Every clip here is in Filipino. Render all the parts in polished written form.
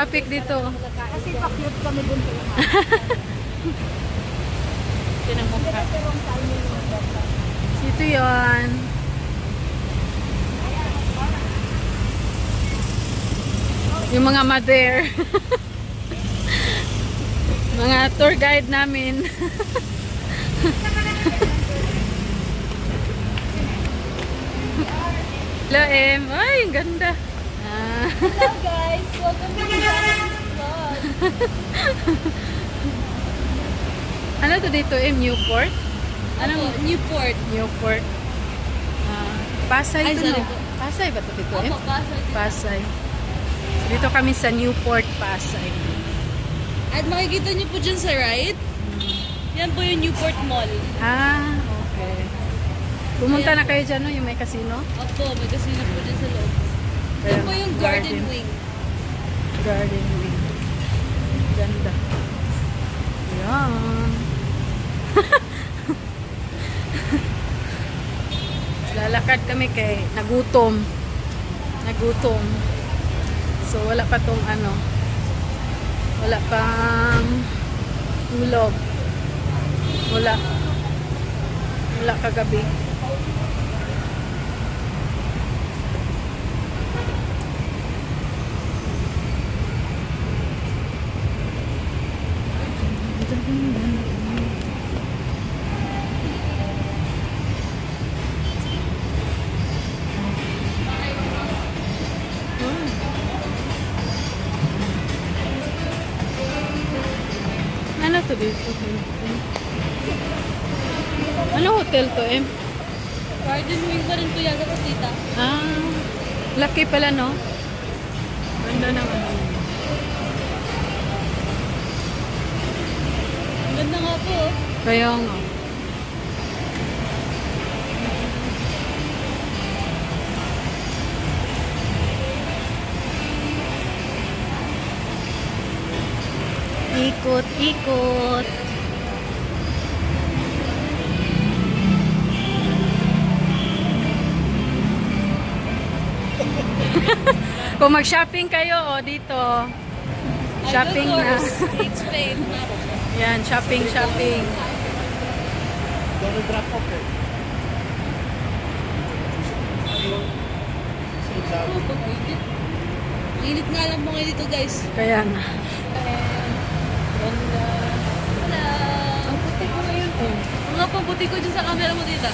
traffic dito. Kasi pa-cute kami dun sa lahat. Tinamukha. Ito yun. Yung mga mother. Mga tour guide namin. Hello, Em. Ay, ang ganda. Hello guys, welcome to Johnny's vlog. Ano to dito, Em? Newport? Ano? Newport. Newport. Pasay Ay, to, no? sorry po. Pasay ba to dito, Em? Opo, Pasay. Pasay. So, dito kami sa Newport, Pasay. At makikita niyo po dyan sa right, yan po yung Newport Mall. Ah, okay. Pumunta na kayo dyan, no? Yung may casino? Opo, may casino po dyan sa loob. Kaya, Yan po yung Garden Wing. Garden Wing. Ganda. Yan. Lalakad kami kay nagutom. Nagutom. So, wala pa tong ano. Wala pang tulog. Wala. Wala kagabi. Ano to dito? Ano hotel to, Em? Garden Wing pa rin po yata po, tita. Ah, laki pala, no? Ganda naman. Ang ganda nga po. Kaya nga. Ikot, ikot. Kung mag-shopping kayo, o dito. Shopping na. It's Spain. Yan, shopping, shopping. Init nga lang po ngayon dito, guys. Kaya nga. Hello. Ang puti ko ngayon, eh. Ang nga pang buti ko dyan sa camera mo, tita.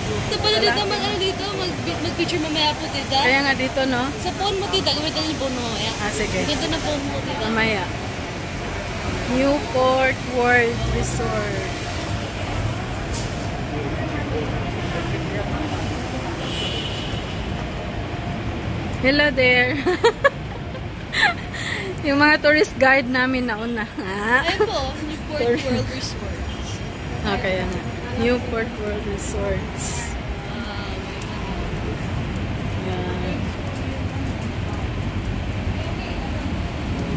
Ito pala dito, mag-picture mamaya po, tita. Kaya nga dito, no? Sa phone mo, tita. Gamitan yung phone mo mamaya. Ah, sige. Ganda na phone mo, tita. Mamaya. Newport World Resort. Hello there. Yung mga tourist guide namin nauna. Ayun po, Newport World Resort. Okay, yan. Newport World Resorts. Yan.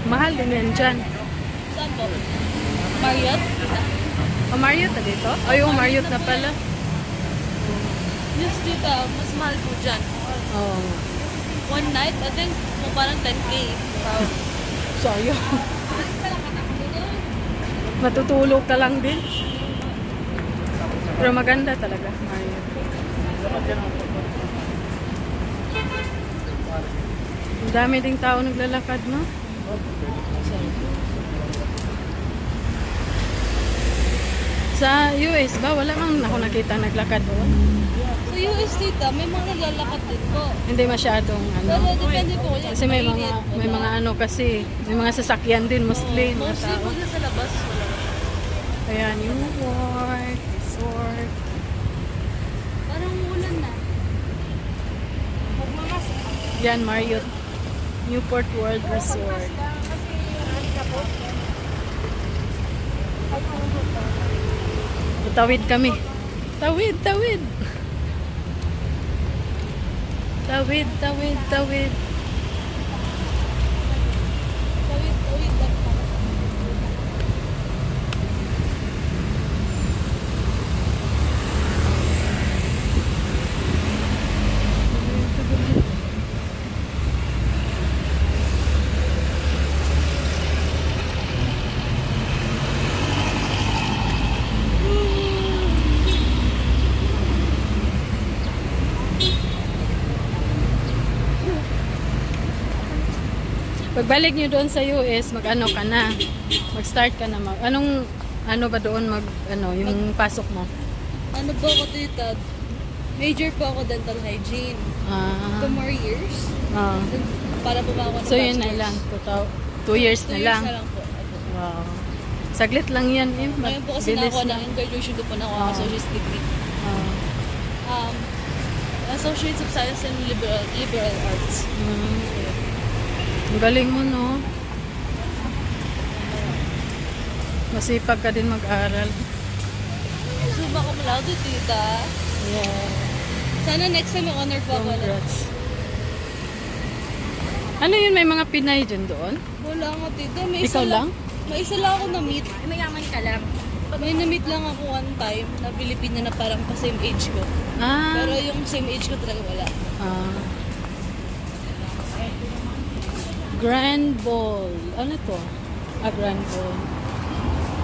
Mahal din yan dyan. Saan po? Marriott? Oh, Marriott na dito? Oh, yung Marriott na pala. Yes, tita. Mas mahal po dyan. Oh. One night, I think, parang 10K. Wow. Sayang. Matutulog ka lang din. Pero maganda talaga. Marriott. Ang dami ding tao naglalakad, no? Sa US ba? Wala mang ako nakita naglakad doon. Sa US, tita, may mga naglalakad din po. Hindi masyadong ano. Pero depende po. Yan, Kasi may mga ano kasi, may mga sasakyan din mostly. Mga Mostly tao. po sa labas. Ayan, Newport Resort. Parang ulan na. Yan, Marriott. Newport World Resort. Tawid kami. Tawid, tawid. Tawid, tawid, tawid. Tawid lang pa. Pagbalik nyo doon sa US, mag-ano ka na. Mag-start ka na. Ano ba doon yung pasok mo? Ano po ako, tita? Major po ako dental hygiene. 2 more years. Para po ako ng So yun na lang. 2 years na 2 years lang. na lang po. Wow. Saglit lang yan. Ngayon po kasi Bilis na ako lang. ng graduation ko po na ako associate's degree. Associates of Science and Liberal Arts. Ang galing mo, no? Masipag ka din mag-aral. Suma ko malado, tita. Yeah. Sana next time honor po ako. Congrats. Ano yun? May mga Pinay dyan doon? Wala nga, tita. Ikaw lang? May isa lang ako na-meet. Mayaman ka lang. May na-meet lang ako one time na Pilipina na parang pa same age ko. Pero yung same age ko talaga wala. Grand Ball. Ano to? Grand Ball.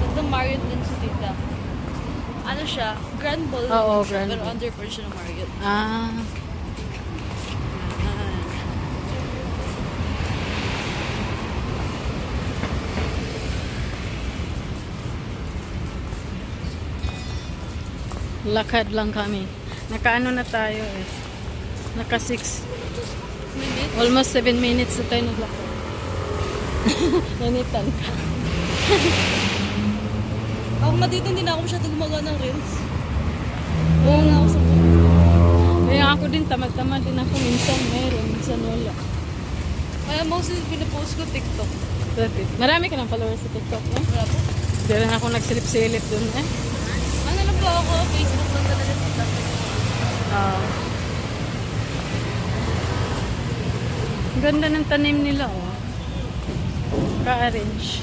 Ito Marriott din si tita. Ano siya? Grand Ball. Oo, siya, Grand pero Ball. under pa siya ng Marriott. Lakad lang kami. Nakaano na tayo eh. Naka 6. Minute? Almost 7 minutes na tayo naglakad. Nanitan ka. Ako nga dito, hindi na ako masyadong gumagawa ng reels. Wala na ako sa Kaya ako din, tamad-tamad din ako. Minsan meron, minsan wala. Kaya mostly pinapost ko TikTok. Marami ka ng followers sa TikTok, eh? Wala po. Hindi rin ako nagsilip-silip dun, eh. Ano lang po ako? Facebook lang talaga tita. Ang ganda ng tanim nila, oh. Ka-arrange.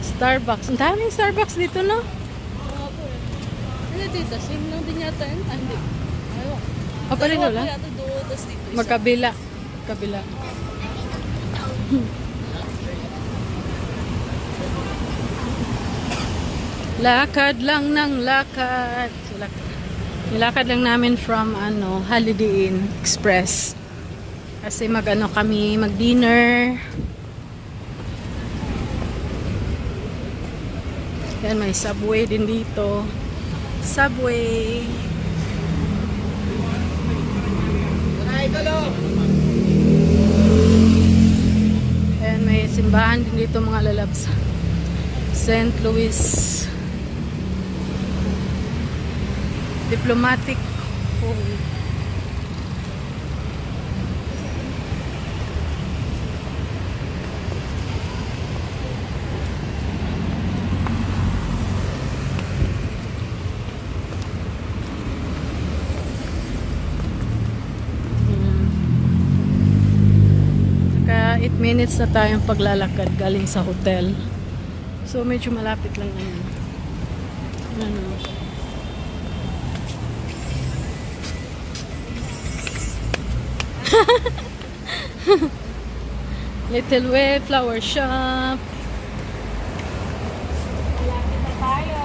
Starbucks. Ang daming Starbucks dito, no? Oo po eh. Ano tita? Same lang din yata yun? Ah, hindi. Ayaw. Pareho Dalawa lang? po yata doon, tas dito isa. Magkabila. Kabila. Lakad lang ng lakad. So, nilakad lang namin from Holiday Inn Express. Kasi kami, mag-dinner. Yan, may subway din dito. Subway. Ayan, may simbahan din dito mga lalabs. St. Louis Diplomatic Hall. Naka 8 minutes na tayong paglalakad galing sa hotel. So medyo malapit lang naman. Little Way Flower Shop. Malapit na tayo.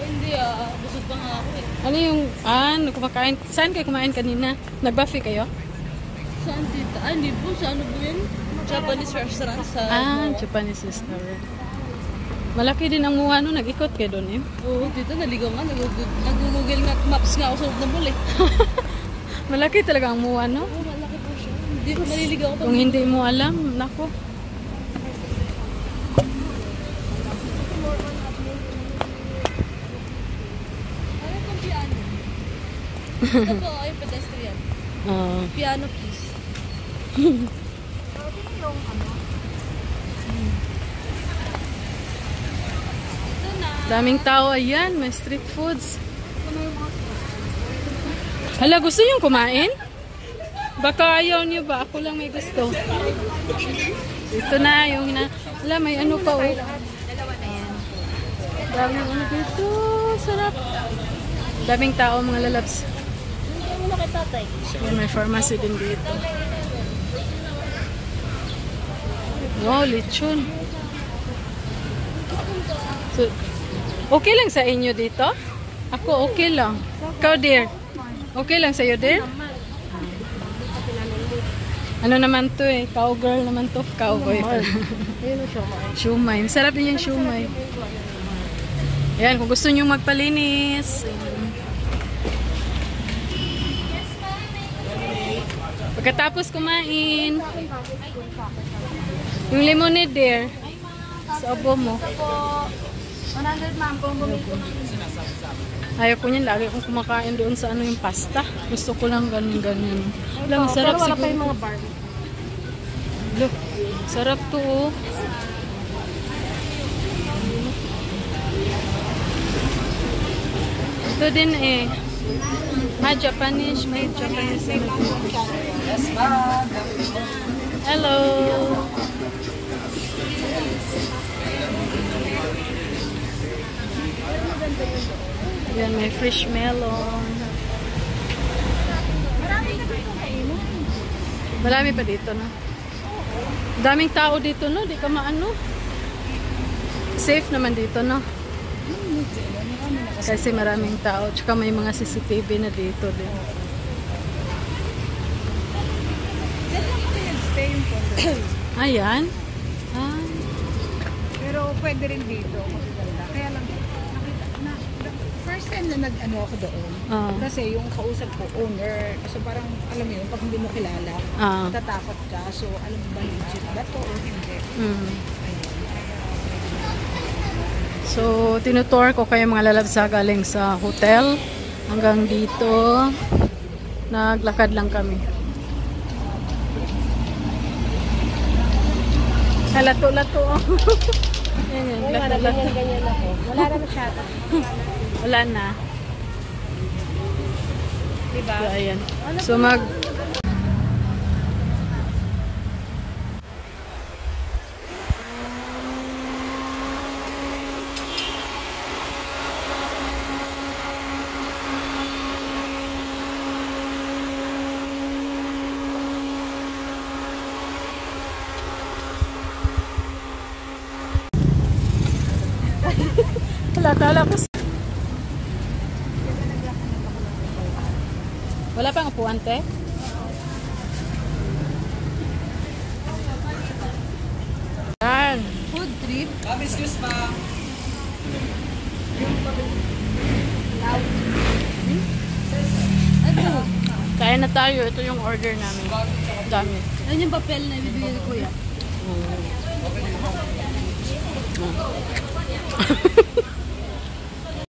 Hindi busog pa nga ako eh. Ano yung, kumakain? Saan kayo kumain kanina? Nag-buffet kayo? Saan tita? Ah, hindi po. Sa ano po yun? Japanese restaurant sa Moa. Japanese restaurant. Malaki din ang muha, no? Nag-ikot kayo doon, eh. Oo, tita. Naligaw nga. Nag-google nga maps nga ako sa loob ng mall eh. Malaki talaga ang muha, no? Oo, malaki po siya. Hindi ko maliligaw ako. Kung hindi mo alam, nako. Ano itong piano? Ito po ay pedestrian. Piano please. Ito na. Daming tao, ayan. May street foods. Hala, gusto nyo kumain? Baka ayaw nyo ba? Ako lang may gusto. Ito na, yung Hala, may ano pa, oh. Daming ano dito. Sarap. Daming tao, mga lalabs. Hindi mo na kay tatay. Yan, may pharmacy din dito. Wow, lechon. So, okay lang sa inyo dito? Ako okay lang. Ikaw, dear. Okay lang sa'yo din? Ano naman to eh? Cowgirl naman to. Cowboy. Shumay. Masarap din yung shumay. Ayan, kung gusto nyo magpalinis. Pagkatapos kumain. Yung lemonade there. Sa abo mo. 100 ma'am, kung bumili ko. Ayaw ko niyan. Lagi akong kumakain doon sa ano yung pasta. Gusto ko lang ganyan. Alam, masarap siguro. Pero wala pa yung mga bar. Look, sarap to oh. Ito din eh. Japanese. May Japanese. Hello. Yan, may fresh melon. Marami pa dito, no? Daming tao dito, no? Di ka maano. Safe naman dito, no? Kasi maraming tao. Tsaka may mga CCTV na dito din. Ayan. Ah. Pero pwede rin dito. Kaya lang, first time na nag-ano ako doon. Kasi yung kausap ko, owner. So parang, alam mo yun, pag hindi mo kilala, matatakot ka. So alam mo ba legit ba to o hindi? So, tinutour ko kayo mga lalabsa galing sa hotel hanggang dito. Naglakad lang kami. Lato-lato. Lato-lato. Ganyan ako. Wala na masyado. Wala na. Diba? So, ayan. So, kala ko. Wala pang upuan, te? Yan. Food trip. Excuse pa. Kaya na tayo. Ito yung order namin. Dami. Ayun yung papel na ibibigay ko kuya.